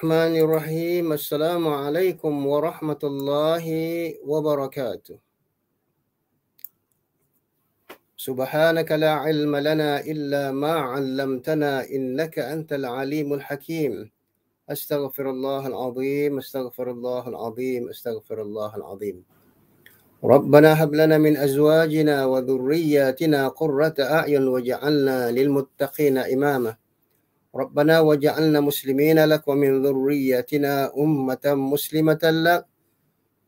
Bismillahirrahmanirrahim. Assalamualaikum warahmatullahi wabarakatuh. Subhanaka la ilma lana illa ma 'allamtana innaka antal alimul hakim. Astaghfirullahal azim, astaghfirullahal azim, astaghfirullahal azim. Rabbana hab lana min azwajina wa dhurriyyatina qurrata a'yun waj'alna lil muttaqina imama. ربنا وجعلنا مسلمين لك ومن ذريتنا أمة مسلمة لك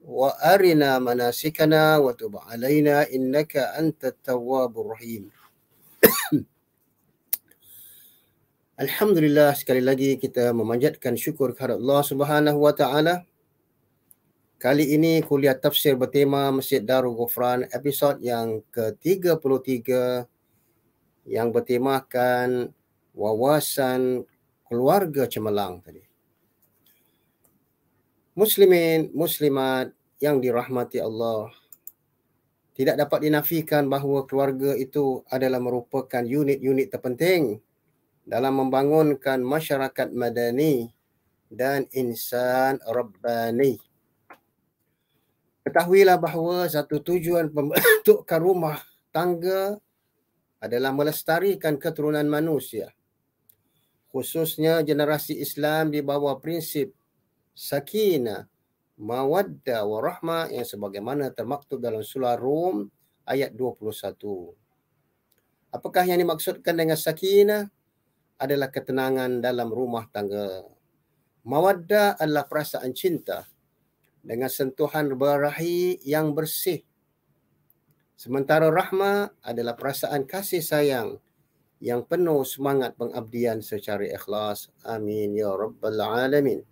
وأرنا مناسكنا وتب علينا إنك أنت التواب الرحيم. Alhamdulillah, sekali lagi kita memanjatkan syukur kepada Allah Subhanahu wa taala. Kali ini kuliah tafsir bertema Masjid Darul Ghufran episod yang ke-33 yang bertemakan wawasan keluarga cemerlang tadi. Muslimin, muslimat yang dirahmati Allah, tidak dapat dinafikan bahawa keluarga itu adalah merupakan unit-unit terpenting dalam membangunkan masyarakat madani dan insan rabbani. Ketahuilah bahawa satu tujuan pembentukan rumah tangga adalah melestarikan keturunan manusia, khususnya generasi Islam di bawah prinsip sakinah, mawaddah warahmah yang sebagaimana termaktub dalam surah Rum ayat 21. Apakah yang dimaksudkan dengan sakinah? Adalah ketenangan dalam rumah tangga. Mawaddah adalah perasaan cinta dengan sentuhan berahi yang bersih. Sementara rahmah adalah perasaan kasih sayang yang penuh semangat pengabdian secara ikhlas. Amin ya rabbal alamin.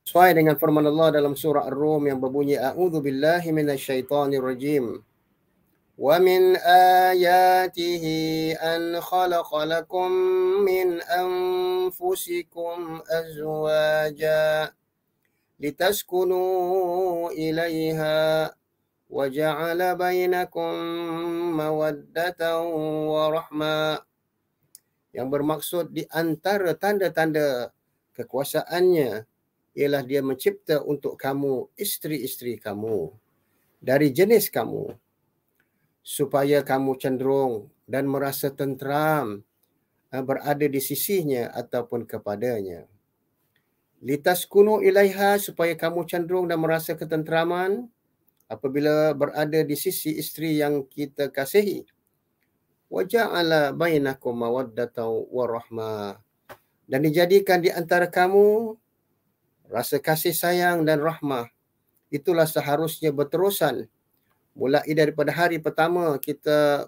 Sesuai dengan firman Allah dalam surah Ar-Rum yang berbunyi a'udzu billahi minasyaitonir rajim. Wa min ayatihi an khalaqa lakum min anfusikum azwaja litaskunu ilaiha wa ja'ala bainakum mawaddatan wa rahmah. Yang bermaksud di antara tanda-tanda kekuasaannya ialah dia mencipta untuk kamu isteri-isteri kamu dari jenis kamu supaya kamu cenderung dan merasa tenteram berada di sisinya ataupun kepadanya. Litaskunu ilaiha, supaya kamu cenderung dan merasa ketenteraman apabila berada di sisi isteri yang kita kasihi. Wa ja'ala bainakum mawaddatan wa rahmah, dan dijadikan di antara kamu rasa kasih sayang dan rahmah. Itulah seharusnya berterusan mulai daripada hari pertama kita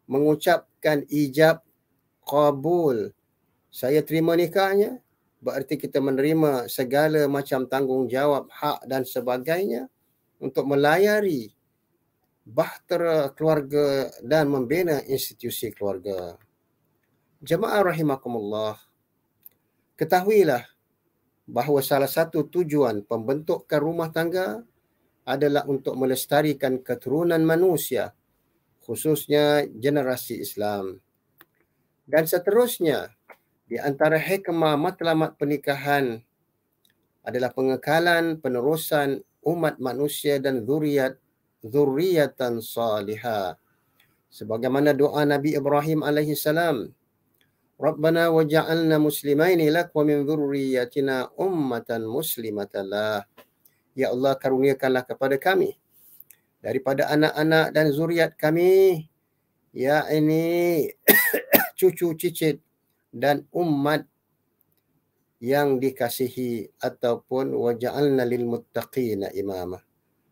mengucapkan ijab qabul, saya terima nikahnya, berarti kita menerima segala macam tanggungjawab, hak dan sebagainya untuk melayari bahtera keluarga dan membina institusi keluarga. Jemaah rahimakumullah, ketahuilah bahawa salah satu tujuan pembentukan rumah tangga adalah untuk melestarikan keturunan manusia, khususnya generasi Islam. Dan seterusnya, di antara hikmah matlamat pernikahan adalah pengekalan penerusan umat manusia dan zurriyatan salihah. Sebagaimana doa Nabi Ibrahim alaihi salam, Rabbana waj'alna muslimaini lak wa min dhurriyyatina ummatan muslimatan lah. Ya Allah, karuniakanlah kepada kami daripada anak-anak dan zuriat kami, yakni cucu cicit dan umat yang dikasihi, ataupun waja'alna lil muttaqina imama,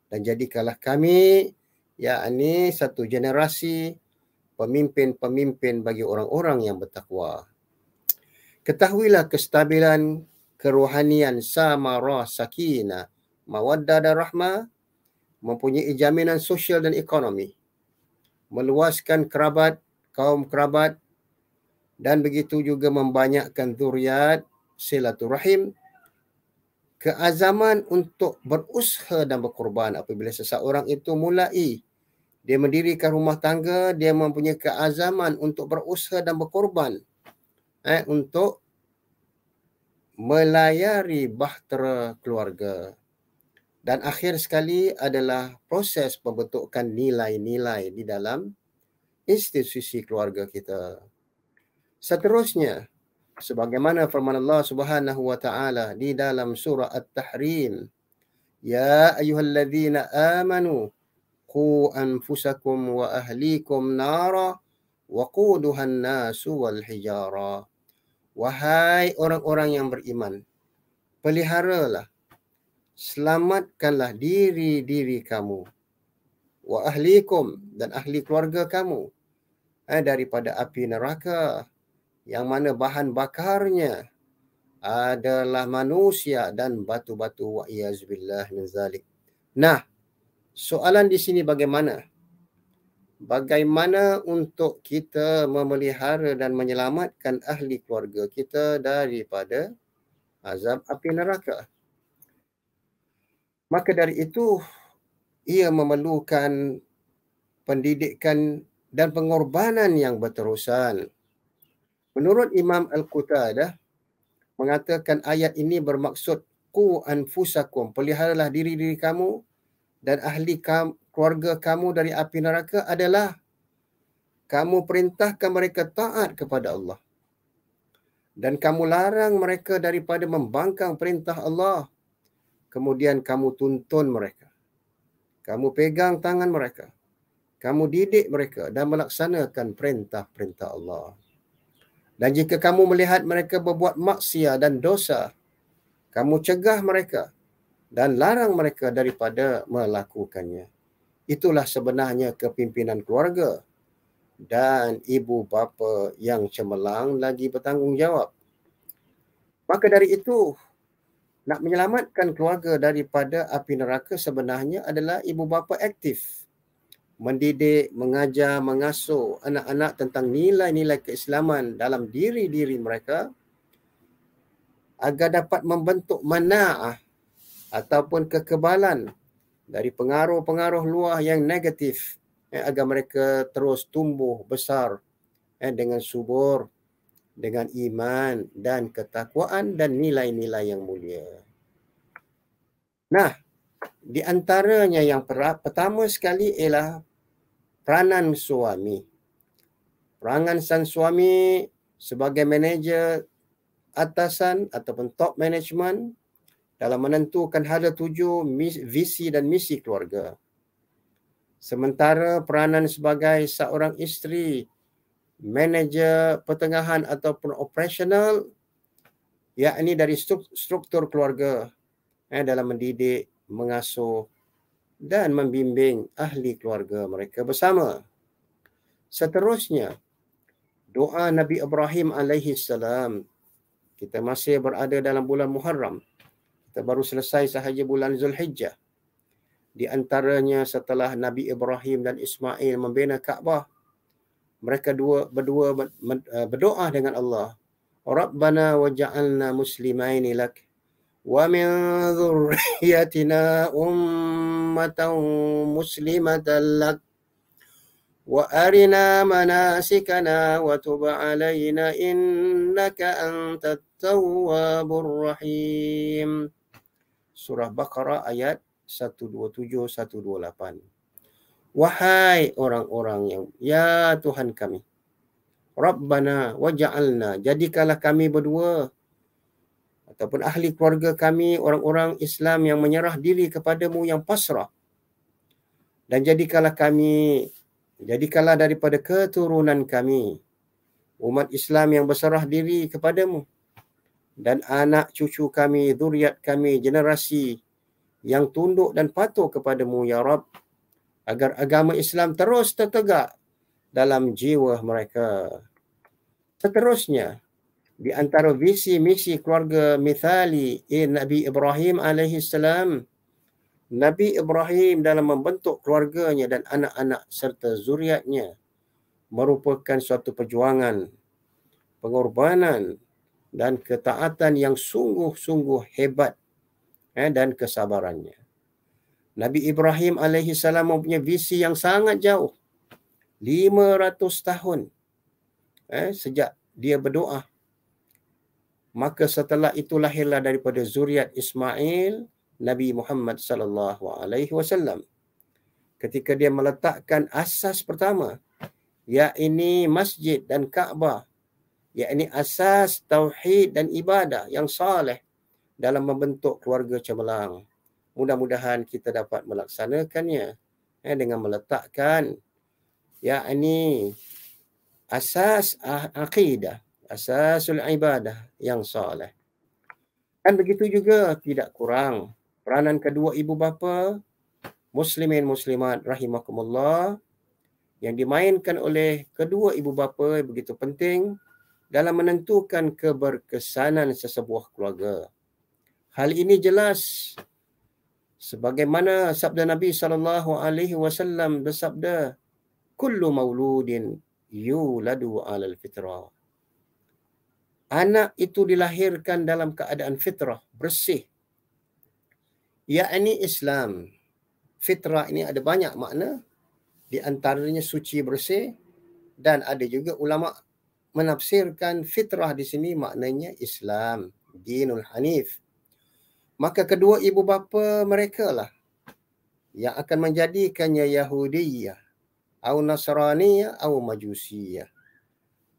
dan jadikanlah kami yakni satu generasi pemimpin-pemimpin bagi orang-orang yang bertakwa. Ketahuilah kestabilan kerohanian samarah, sakinah, mawaddah dan rahmah mempunyai jaminan sosial dan ekonomi, meluaskan kerabat, kaum kerabat, dan begitu juga membanyakkan zuriat, silaturahim, keazaman untuk berusaha dan berkorban. Apabila seseorang itu mulai dia mendirikan rumah tangga, dia mempunyai keazaman untuk berusaha dan berkorban untuk melayari bahtera keluarga. Dan akhir sekali adalah proses pembentukan nilai-nilai di dalam institusi keluarga kita. Seterusnya, sebagaimana firman Allah Subhanahu wa taala di dalam surah At-Tahrim, ya ayyuhalladzina amanu qu anfusakum wa ahlikum nara waquduhan nasu wal hijara. Wahai orang-orang yang beriman, peliharalah, selamatkanlah diri-diri kamu, wa ahlikum, dan ahli keluarga kamu, daripada api neraka yang mana bahan bakarnya adalah manusia dan batu-batu, wa iyazbillah min zalik. Nah, soalan di sini bagaimana? Bagaimana untuk kita memelihara dan menyelamatkan ahli keluarga kita daripada azab api neraka? Maka dari itu, ia memerlukan pendidikan dan pengorbanan yang berterusan. Menurut Imam Al-Qutadah, mengatakan ayat ini bermaksud qu anfusakum, peliharalah diri-diri kamu dan ahli keluarga kamu dari api neraka adalah kamu perintahkan mereka taat kepada Allah dan kamu larang mereka daripada membangkang perintah Allah. Kemudian kamu tuntun mereka, kamu pegang tangan mereka, kamu didik mereka dan melaksanakan perintah-perintah Allah. Dan jika kamu melihat mereka berbuat maksiat dan dosa, kamu cegah mereka dan larang mereka daripada melakukannya. Itulah sebenarnya kepimpinan keluarga, dan ibu bapa yang cemerlang lagi bertanggungjawab. Maka dari itu, nak menyelamatkan keluarga daripada api neraka sebenarnya adalah ibu bapa aktif. Mendidik, mengajar, mengasuh anak-anak tentang nilai-nilai keislaman dalam diri-diri mereka agar dapat membentuk mana'ah ataupun kekebalan dari pengaruh-pengaruh luar yang negatif, agar mereka terus tumbuh besar dengan subur, dengan iman dan ketakwaan dan nilai-nilai yang mulia. Nah, di antaranya yang pertama sekali ialah peranan suami. Peranan sang suami sebagai manager atasan ataupun top management dalam menentukan hala tuju, visi dan misi keluarga. Sementara peranan sebagai seorang isteri, manager pertengahan ataupun operasional, yakni dari struktur keluarga dalam mendidik, mengasuh dan membimbing ahli keluarga mereka bersama. Seterusnya, doa Nabi Ibrahim alaihi salam. Kita masih berada dalam bulan Muharram. Kita baru selesai sahaja bulan Zulhijjah. Di antaranya setelah Nabi Ibrahim dan Ismail membina Kaabah, mereka berdua berdoa dengan Allah. Rabbana waj'alna muslimaini lak wa min dhurriyyatina ummatan muslimatan lak wa arina manasikana wa tub alaina innaka antat tawwabur rahim. Surah Baqarah ayat 127 128. Wahai orang-orang yang, ya Tuhan kami, Rabbana waj'alna, jadikanlah kami berdua ataupun ahli keluarga kami orang-orang Islam yang menyerah diri kepadamu, yang pasrah. Dan jadikanlah daripada keturunan kami umat Islam yang berserah diri kepadamu, dan anak cucu kami, zuriat kami, generasi yang tunduk dan patuh kepadamu ya Rabb, agar agama Islam terus tertegak dalam jiwa mereka. Seterusnya, di antara visi misi keluarga mithali Nabi Ibrahim alaihi salam, Nabi Ibrahim dalam membentuk keluarganya dan anak-anak serta zuriatnya merupakan suatu perjuangan, pengorbanan dan ketaatan yang sungguh-sungguh hebat dan kesabarannya. Nabi Ibrahim alaihi salam mempunyai visi yang sangat jauh. 500 tahun sejak dia berdoa Maka setelah itu lahirlah daripada zuriat Ismail Nabi Muhammad sallallahu alaihi wasallam. Ketika dia meletakkan asas pertama, yakni masjid dan Kaabah, yakni asas tauhid dan ibadah yang saleh dalam membentuk keluarga cemerlang. Mudah-mudahan kita dapat melaksanakannya dengan meletakkan yakni asas akidah, asasul ibadah yang saleh. Dan begitu juga tidak kurang peranan kedua ibu bapa muslimin muslimat rahimakumullah yang dimainkan oleh kedua ibu bapa begitu penting dalam menentukan keberkesanan sesebuah keluarga. Hal ini jelas sebagaimana sabda Nabi SAW bersabda, kullu mauludin yuladu alal fitrah. Anak itu dilahirkan dalam keadaan fitrah, bersih. Yakni Islam. Fitrah ini ada banyak makna. Di antaranya suci, bersih. Dan ada juga ulama menafsirkan fitrah di sini maknanya Islam. Dinul Hanif. Maka kedua ibu bapa mereka lah yang akan menjadikannya Yahudiyah, atau Nasraniyah, atau Majusiyah.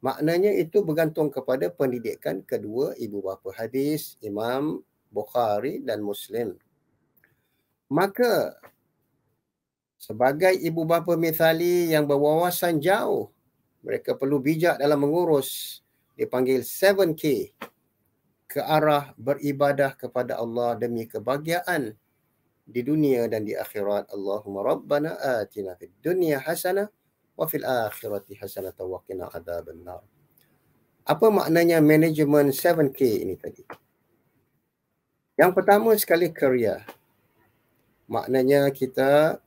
Maknanya itu bergantung kepada pendidikan kedua ibu bapa. Hadis Imam Bukhari dan Muslim. Maka sebagai ibu bapa mithali yang berwawasan jauh, mereka perlu bijak dalam mengurus, dipanggil 7K, ke arah beribadah kepada Allah demi kebahagiaan di dunia dan di akhirat. Allahumma rabbana atina fid dunya hasanah wa fil akhirati hasanah wa qina adzabannar. Apa maknanya manajemen 7K ini tadi? Yang pertama sekali kerja. Maknanya kita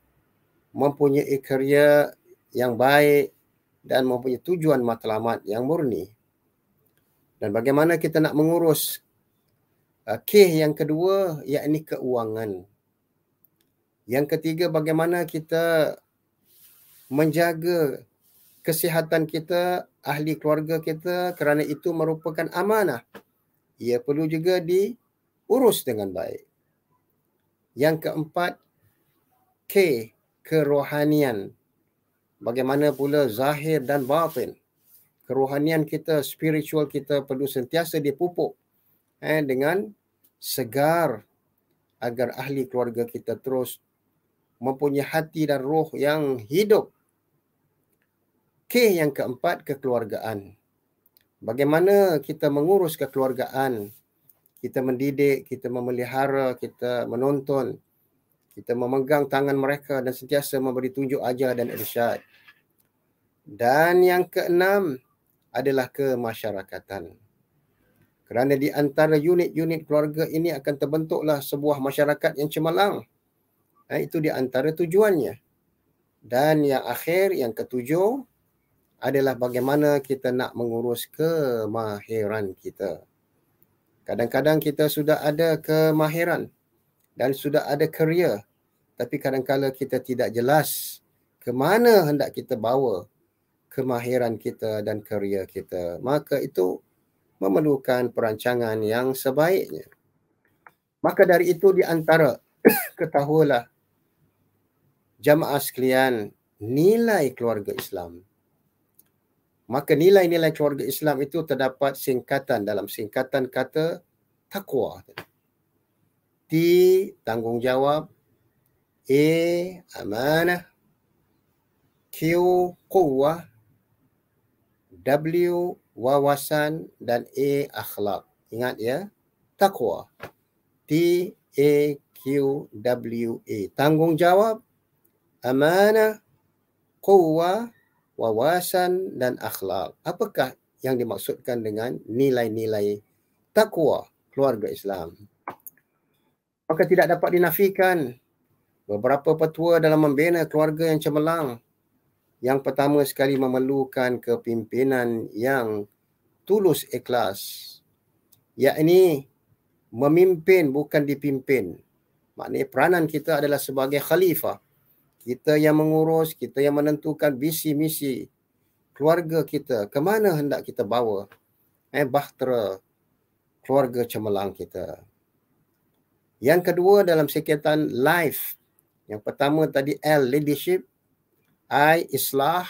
mempunyai kerja yang baik dan mempunyai tujuan matlamat yang murni. Dan bagaimana kita nak mengurus K yang kedua, yakni keuangan. Yang ketiga, bagaimana kita menjaga kesihatan kita, ahli keluarga kita, kerana itu merupakan amanah. Ia perlu juga diurus dengan baik. Yang keempat, K, kerohanian. Bagaimana pula zahir dan batin. Kerohanian kita, spiritual kita perlu sentiasa dipupuk dengan segar agar ahli keluarga kita terus mempunyai hati dan roh yang hidup. K yang keempat, kekeluargaan. Bagaimana kita mengurus kekeluargaan. Kita mendidik, kita memelihara, kita menonton, kita memegang tangan mereka dan sentiasa memberi tunjuk ajar dan irsyad. Dan yang keenam adalah kemasyarakatan. Kerana di antara unit-unit keluarga ini akan terbentuklah sebuah masyarakat yang cemerlang. Itu di antara tujuannya. Dan yang akhir, yang ketujuh, adalah bagaimana kita nak mengurus kemahiran kita. Kadang-kadang kita sudah ada kemahiran dan sudah ada kerja, tapi kadang-kadang kita tidak jelas ke mana hendak kita bawa kemahiran kita dan kerja kita. Maka itu memerlukan perancangan yang sebaiknya. Maka dari itu di antara ketahuilah jamaah sekalian, nilai keluarga Islam. Maka nilai-nilai keluarga Islam itu terdapat singkatan dalam singkatan kata takwa. T, tanggungjawab. A, amanah. Q, quwwah. W, wawasan. Dan A, akhlak. Ingat ya, takwa. T, A, Q, W, A. Tanggungjawab, amanah, quwwah, wawasan dan akhlak. Apakah yang dimaksudkan dengan nilai-nilai takwa keluarga Islam? Maka tidak dapat dinafikan beberapa petua dalam membina keluarga yang cemerlang. Yang pertama sekali memerlukan kepimpinan yang tulus ikhlas. Yakni memimpin bukan dipimpin. Maknanya peranan kita adalah sebagai khalifah. Kita yang mengurus, kita yang menentukan visi misi keluarga kita, ke mana hendak kita bawa bahtera keluarga cemerlang kita. Yang kedua dalam sikatan life. Yang pertama tadi L, leadership. I, islah.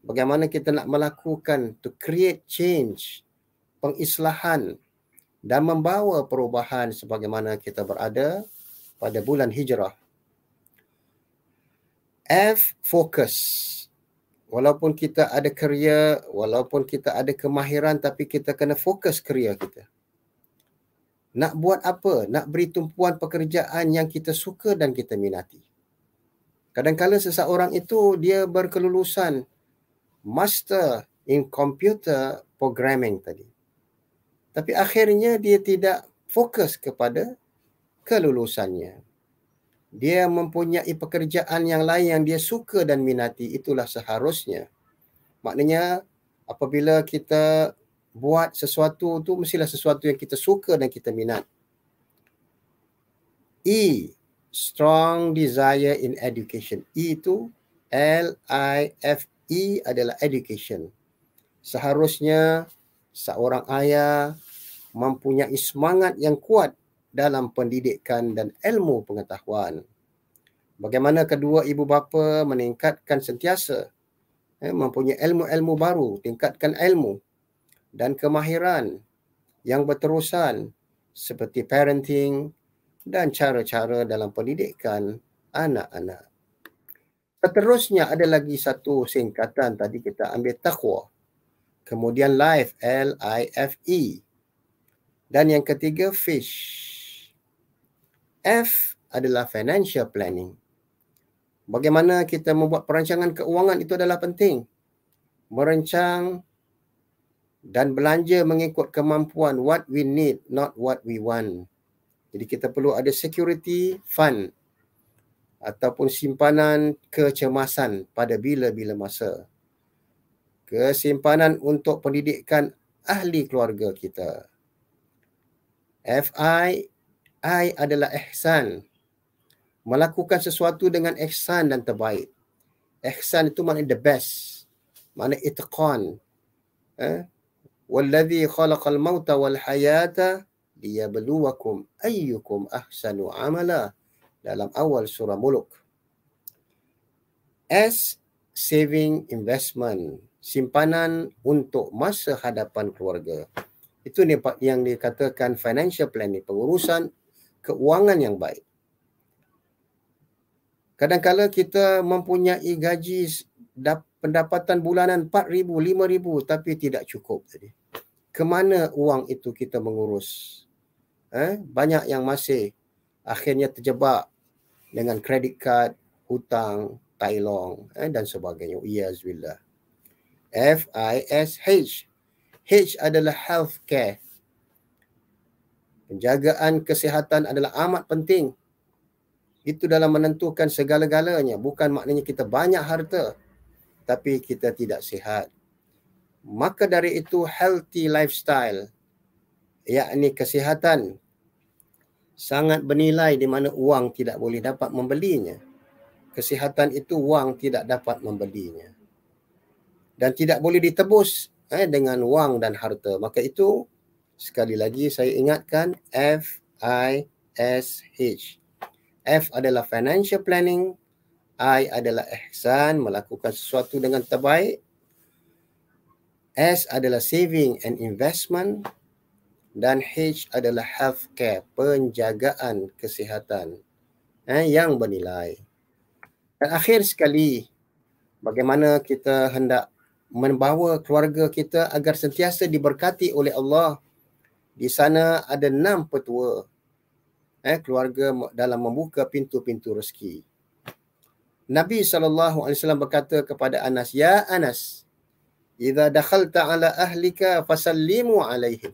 Bagaimana kita nak melakukan to create change, pengislahan dan membawa perubahan sebagaimana kita berada pada bulan hijrah. F, focus. Walaupun kita ada kerja, walaupun kita ada kemahiran, tapi kita kena fokus kerja kita. Nak buat apa? Nak beri tumpuan pekerjaan yang kita suka dan kita minati. Kadang-kadang seseorang itu dia berkelulusan master in computer programming tadi. Tapi akhirnya dia tidak fokus kepada kelulusannya. Dia mempunyai pekerjaan yang lain yang dia suka dan minati, itulah seharusnya. Maknanya apabila kita buat sesuatu tu mestilah sesuatu yang kita suka dan kita minat. E, strong desire in education. E itu L-I-F-E adalah education. Seharusnya seorang ayah mempunyai semangat yang kuat dalam pendidikan dan ilmu pengetahuan. Bagaimana kedua ibu bapa meningkatkan sentiasa mempunyai ilmu-ilmu baru, tingkatkan ilmu dan kemahiran yang berterusan seperti parenting dan cara-cara dalam pendidikan anak-anak. Seterusnya ada lagi satu singkatan tadi kita ambil taqwa. Kemudian life, L-I-F-E. Dan yang ketiga fish. F adalah financial planning. Bagaimana kita membuat perancangan keuangan itu adalah penting. Merancang dan belanja mengikut kemampuan, what we need, not what we want. Jadi kita perlu ada security fund ataupun simpanan kecemasan pada bila-bila masa. Kesimpanan untuk pendidikan ahli keluarga kita. FI, I adalah ihsan. Melakukan sesuatu dengan ihsan dan terbaik. Ihsan itu maknanya the best. Maknanya itqan. Walladhi khalaqal mauta wal hayata liyabluwakum ayyukum ahsanu amala. Dalam awal surah Muluk. S, saving investment. Simpanan untuk masa hadapan keluarga. Itu yang dikatakan financial planning. Pengurusan keuangan yang baik. Kadang-kadang kita mempunyai gaji pendapatan bulanan 4,000, 5,000 tapi tidak cukup tadi. Kemana uang itu kita mengurus? Banyak yang masih akhirnya terjebak dengan kredit kad, hutang, tailong dan sebagainya. Iyazbillah. F-I-S-H. H adalah healthcare. Penjagaan kesihatan adalah amat penting. Itu dalam menentukan segala-galanya. Bukan maknanya kita banyak harta, tapi kita tidak sihat. Maka dari itu healthy lifestyle, yakni kesihatan, sangat bernilai di mana uang tidak boleh dapat membelinya. Kesihatan itu wang tidak dapat membelinya. Dan tidak boleh ditebus dengan wang dan harta. Maka itu sekali lagi saya ingatkan F-I-S-H. F adalah financial planning. I adalah ihsan, melakukan sesuatu dengan terbaik. S adalah saving and investment. Dan H adalah healthcare, penjagaan kesihatan yang bernilai. Dan akhir sekali, bagaimana kita hendak membawa keluarga kita agar sentiasa diberkati oleh Allah. Di sana ada 6 petua keluarga dalam membuka pintu-pintu rezeki. Nabi SAW berkata kepada Anas, Ya Anas, idza dakhalta ala ahlika fasallimu alaihim.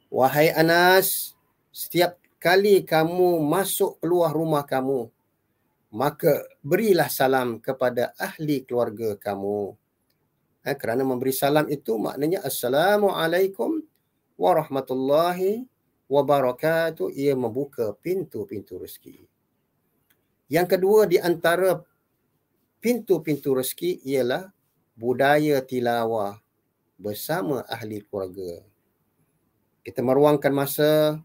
Wahai Anas, setiap kali kamu masuk keluar rumah kamu, maka berilah salam kepada ahli keluarga kamu. Kerana memberi salam itu maknanya Assalamualaikum warahmatullahi wabarakatuh. Ia membuka pintu-pintu rezeki. Yang kedua di antara pintu-pintu rezeki ialah budaya tilawah bersama ahli keluarga. Kita meruangkan masa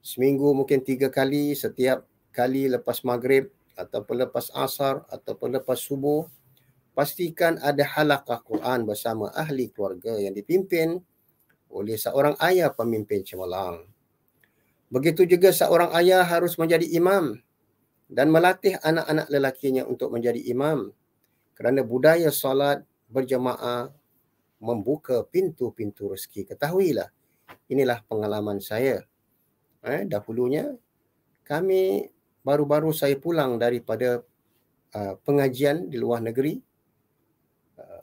seminggu mungkin 3 kali, setiap kali lepas maghrib ataupun lepas asar ataupun lepas subuh. Pastikan ada halaqah Quran bersama ahli keluarga yang dipimpin oleh seorang ayah pemimpin cemerlang. Begitu juga seorang ayah harus menjadi imam dan melatih anak-anak lelakinya untuk menjadi imam, kerana budaya solat berjemaah membuka pintu-pintu rezeki. Ketahuilah, inilah pengalaman saya. Dahulunya kami baru-baru saya pulang daripada pengajian di luar negeri.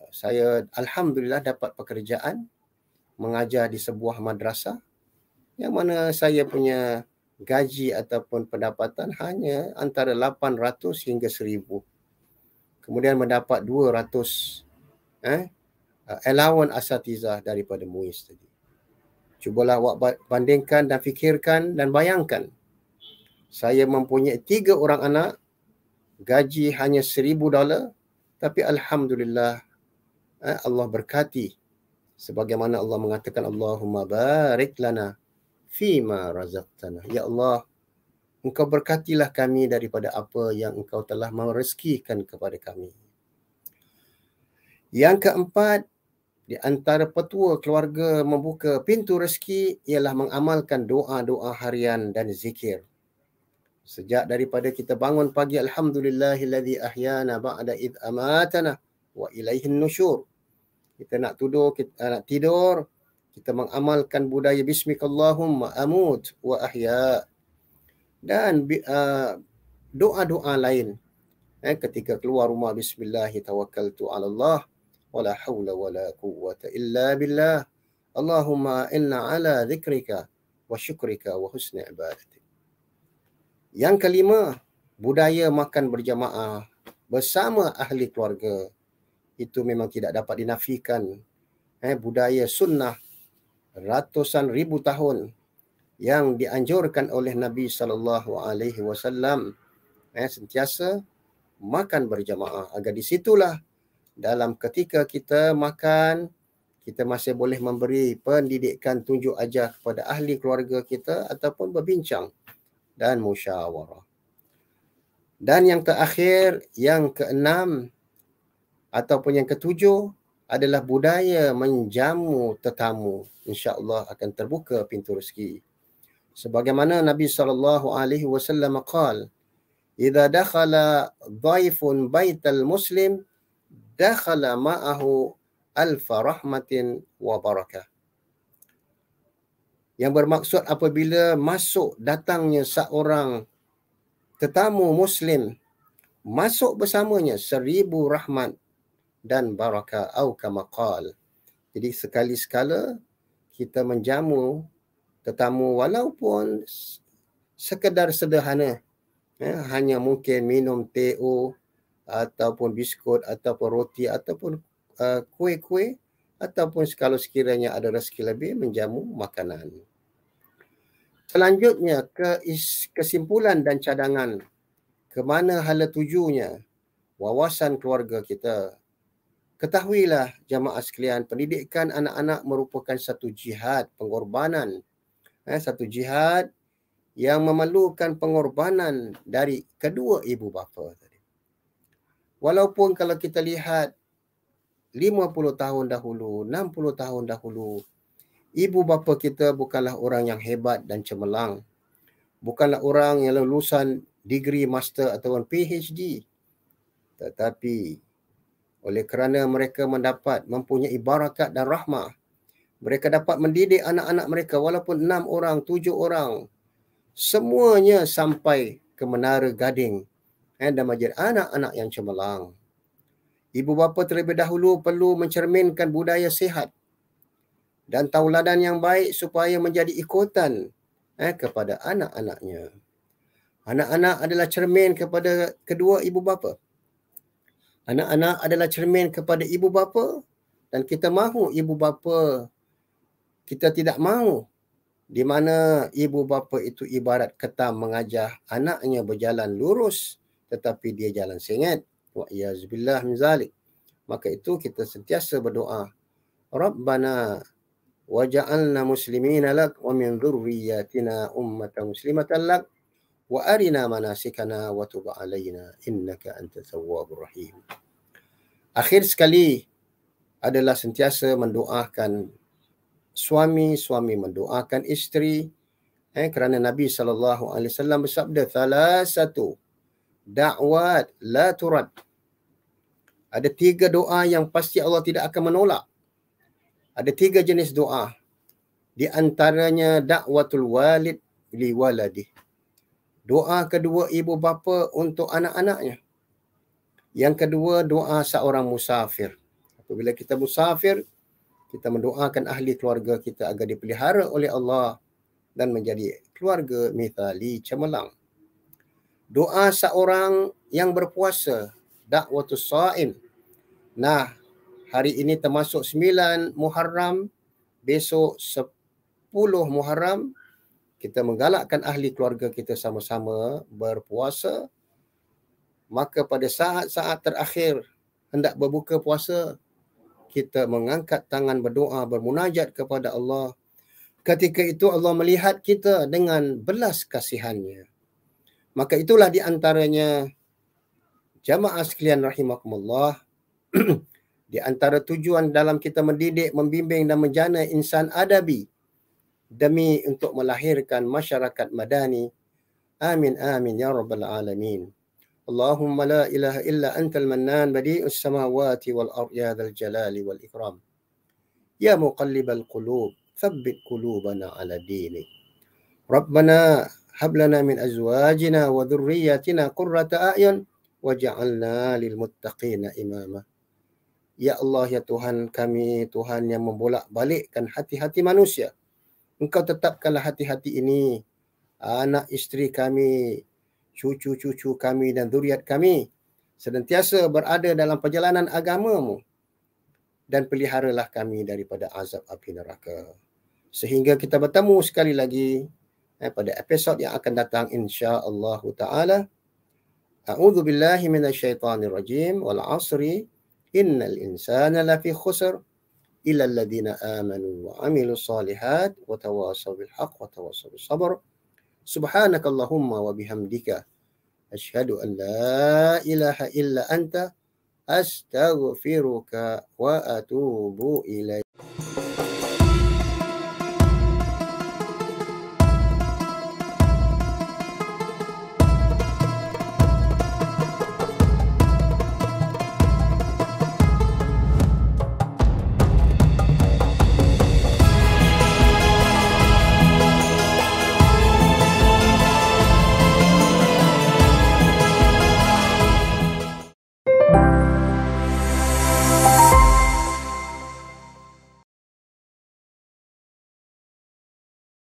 Saya alhamdulillah dapat pekerjaan mengajar di sebuah madrasah yang mana saya punya gaji ataupun pendapatan hanya antara 800 hingga 1000. Kemudian mendapat 200 allowance asatizah daripada MUIS tadi. Cubalah awak bandingkan dan fikirkan dan bayangkan. Saya mempunyai 3 orang anak, gaji hanya $1000, tapi alhamdulillah Allah berkati. Sebagaimana Allah mengatakan, Allahumma barik lana fima razaqtana. Ya Allah, Engkau berkatilah kami daripada apa yang Engkau telah merezekikan kepada kami. Yang keempat, di antara petua keluarga membuka pintu rezeki ialah mengamalkan doa-doa harian dan zikir. Sejak daripada kita bangun pagi, alhamdulillahilladzi ahyana ba'da id amatana wa ilaihin nusyur. Kita nak tidur, kita mengamalkan budaya bismikallahumma amut wa ahya. Dan doa-doa lain. Ketika keluar rumah, bismillahi tawakkaltu ala Allah wala hawla wala quwwata illa billah. Allahumma inna ala dhikrika wa syukrika wa husni ibadatik. Yang kelima, budaya makan berjamaah bersama ahli keluarga. Itu memang tidak dapat dinafikan. Budaya sunnah ratusan ribu tahun yang dianjurkan oleh Nabi SAW, sentiasa makan berjamaah. Agar di situlah dalam ketika kita makan, kita masih boleh memberi pendidikan tunjuk ajar kepada ahli keluarga kita ataupun berbincang dan musyawarah. Dan yang terakhir, yang keenam ataupun yang ketujuh adalah budaya menjamu tetamu. InsyaAllah akan terbuka pintu rezeki. Sebagaimana Nabi SAW qala, "Idza dakhala dhaifun baital muslim, dakhala ma'ahu alfa rahmatin wa barakah." Yang bermaksud apabila datangnya seorang tetamu muslim, masuk bersamanya 1000 rahmat dan barakah, atau kama qala. Jadi sekali-sekala kita menjamu tetamu walaupun sekedar sederhana, hanya mungkin minum teh ataupun biskut ataupun roti ataupun kuih-kuih, ataupun kalau sekiranya ada rezeki lebih menjamu makanan. Selanjutnya, kesimpulan dan cadangan ke mana hala tujunya wawasan keluarga kita. Ketahuilah jamaah sekalian, pendidikan anak-anak merupakan satu jihad pengorbanan. Satu jihad yang memerlukan pengorbanan dari kedua ibu bapa tadi. Walaupun kalau kita lihat 50 tahun dahulu, 60 tahun dahulu, ibu bapa kita bukanlah orang yang hebat dan cemerlang. Bukanlah orang yang lulusan degree master ataupun PhD. Tetapi oleh kerana mereka mempunyai barakat dan rahmah, mereka dapat mendidik anak-anak mereka walaupun 6 orang, 7 orang. Semuanya sampai ke Menara Gading dan menjadi anak-anak yang cemerlang. Ibu bapa terlebih dahulu perlu mencerminkan budaya sihat dan tauladan yang baik supaya menjadi ikutan kepada anak-anaknya. Anak-anak adalah cermin kepada kedua ibu bapa. Anak-anak adalah cermin kepada ibu bapa, dan kita mahu ibu bapa, kita tidak mahu di mana ibu bapa itu ibarat ketam mengajar anaknya berjalan lurus tetapi dia jalan sengit. Wa iyazubillah min zalik. Maka itu kita sentiasa berdoa, Rabbana waj'alna muslimina lak wa min dhurriyyatina ummatan muslimatan lak wa arina manasikana wa tub 'alaina innaka antat tawwabur rahim. Akhir sekali adalah sentiasa mendoakan suami mendoakan isteri, kerana Nabi SAW bersabda, "Thalathatu da'wat la turad." Ada 3 doa yang pasti Allah tidak akan menolak. Ada 3 jenis doa. Di antaranya da'watul walid li waladih. Doa kedua ibu bapa untuk anak-anaknya. Yang kedua doa seorang musafir. Apabila kita musafir, kita mendoakan ahli keluarga kita agar dipelihara oleh Allah dan menjadi keluarga mithali cemerlang. Doa seorang yang berpuasa, da'watus sha'im. Nah, hari ini termasuk 9 Muharram, besok 10 Muharram, kita menggalakkan ahli keluarga kita sama-sama berpuasa. Maka pada saat-saat terakhir hendak berbuka puasa, kita mengangkat tangan berdoa, bermunajat kepada Allah. Ketika itu Allah melihat kita dengan belas kasihannya. Maka itulah di antaranya jamaah sekalian rahimakumullah, di antara tujuan dalam kita mendidik, membimbing dan menjana insan adabi demi untuk melahirkan masyarakat madani. Amin amin ya rabbal alamin. Allahumma la ilaha illa antal mannan badi'us samawati wal ard ya dzal jalali wal ikram. Ya muqallibal qulub thabbit qulubana ala dinik. Rabbana hab lana min azwajina wa dhurriyyatina qurrata a'yun waj'alna lil muttaqina imama. Ya Allah, ya Tuhan kami, Tuhan yang membolak-balikkan hati-hati manusia. Engkau tetapkanlah hati-hati ini, anak isteri kami, cucu-cucu kami dan zuriat kami senantiasa berada dalam perjalanan agama-Mu, dan peliharalah kami daripada azab api neraka. Sehingga kita bertemu sekali lagi pada episod yang akan datang insya-Allah taala. A'udzu billahi minasyaitonir rajim wal 'asri innal insana lafi khusr illa alladhina amanu wa 'amilus solihat wa tawassaw bil haqq wa tawassaw bis sabr. Subhanakallahumma wa bihamdika asyhadu an la ilaha illa anta astaghfiruka wa atubu ilaik.